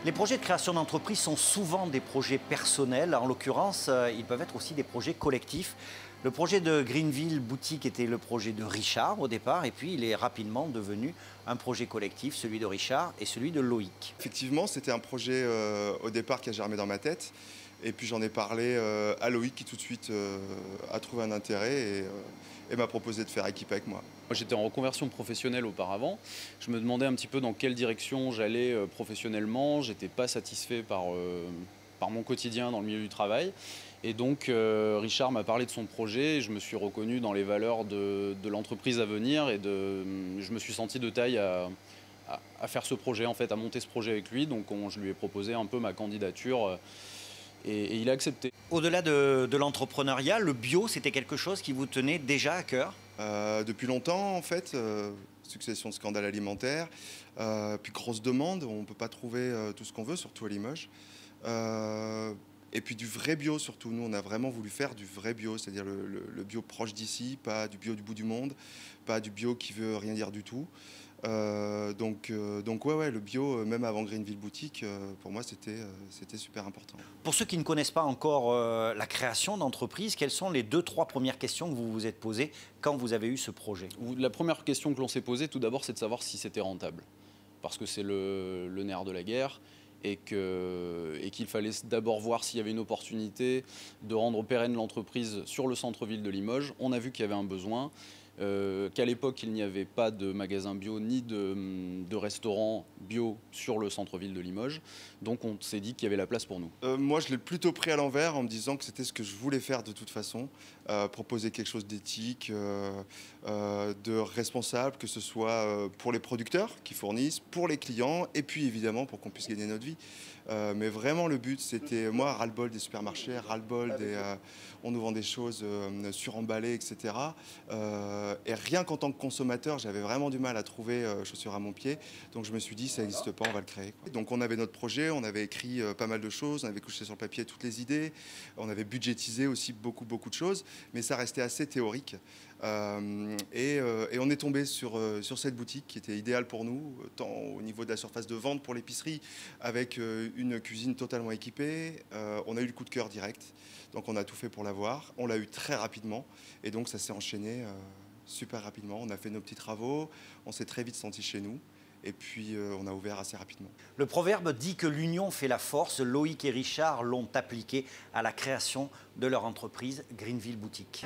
Les projets de création d'entreprise sont souvent des projets personnels. En l'occurrence, ils peuvent être aussi des projets collectifs. Le projet de Greenville Boutique était le projet de Richard au départ, et puis il est rapidement devenu un projet collectif, celui de Richard et celui de Loïc. Effectivement, c'était un projet au départ qui a germé dans ma tête. Et puis j'en ai parlé à Loïc qui tout de suite a trouvé un intérêt et m'a proposé de faire équipe avec moi. Moi, j'étais en reconversion professionnelle auparavant. Je me demandais un petit peu dans quelle direction j'allais professionnellement. Je n'étais pas satisfait par mon quotidien dans le milieu du travail. Et donc Richard m'a parlé de son projet et je me suis reconnu dans les valeurs de l'entreprise à venir et je me suis senti de taille à faire ce projet, en fait, à monter ce projet avec lui. Donc je lui ai proposé un peu ma candidature et il a accepté. Au-delà de l'entrepreneuriat, le bio, c'était quelque chose qui vous tenait déjà à cœur? Depuis longtemps, en fait, succession de scandales alimentaires, puis grosse demande, on ne peut pas trouver tout ce qu'on veut, surtout à Limoges. Et puis du vrai bio surtout, nous on a vraiment voulu faire du vrai bio, c'est-à-dire le bio proche d'ici, pas du bio du bout du monde, pas du bio qui veut rien dire du tout. Donc ouais, le bio, même avant Greenville Boutique, pour moi c'était super important. Pour ceux qui ne connaissent pas encore la création d'entreprise, quelles sont les 2-3 premières questions que vous vous êtes posées quand vous avez eu ce projet? La première question que l'on s'est posée, tout d'abord, c'est de savoir si c'était rentable. Parce que c'est le nerf de la guerre. Et qu'il fallait d'abord voir s'il y avait une opportunité de rendre pérenne l'entreprise sur le centre-ville de Limoges. On a vu qu'il y avait un besoin, qu'à l'époque il n'y avait pas de magasin bio ni de restaurant bio sur le centre-ville de Limoges. Donc on s'est dit qu'il y avait la place pour nous. Moi je l'ai plutôt pris à l'envers en me disant que c'était ce que je voulais faire de toute façon. Proposer quelque chose d'éthique, de responsable, que ce soit pour les producteurs qui fournissent, pour les clients et puis évidemment pour qu'on puisse gagner notre vie. Mais vraiment le but c'était, moi, ras-le-bol des supermarchés, ras-le-bol on nous vend des choses suremballées, etc. Et rien qu'en tant que consommateur, j'avais vraiment du mal à trouver chaussures à mon pied. Donc je me suis dit, ça n'existe pas, on va le créer. Donc on avait notre projet, on avait écrit pas mal de choses, on avait couché sur le papier toutes les idées, on avait budgétisé aussi beaucoup de choses, mais ça restait assez théorique. Et on est tombé sur cette boutique qui était idéale pour nous, tant au niveau de la surface de vente pour l'épicerie, avec une cuisine totalement équipée. On a eu le coup de cœur direct, donc on a tout fait pour l'avoir. On l'a eu très rapidement, et donc ça s'est enchaîné super rapidement. On a fait nos petits travaux, on s'est très vite senti chez nous. Et puis, on a ouvert assez rapidement. Le proverbe dit que l'union fait la force. Loïc et Richard l'ont appliqué à la création de leur entreprise Greenville Boutique.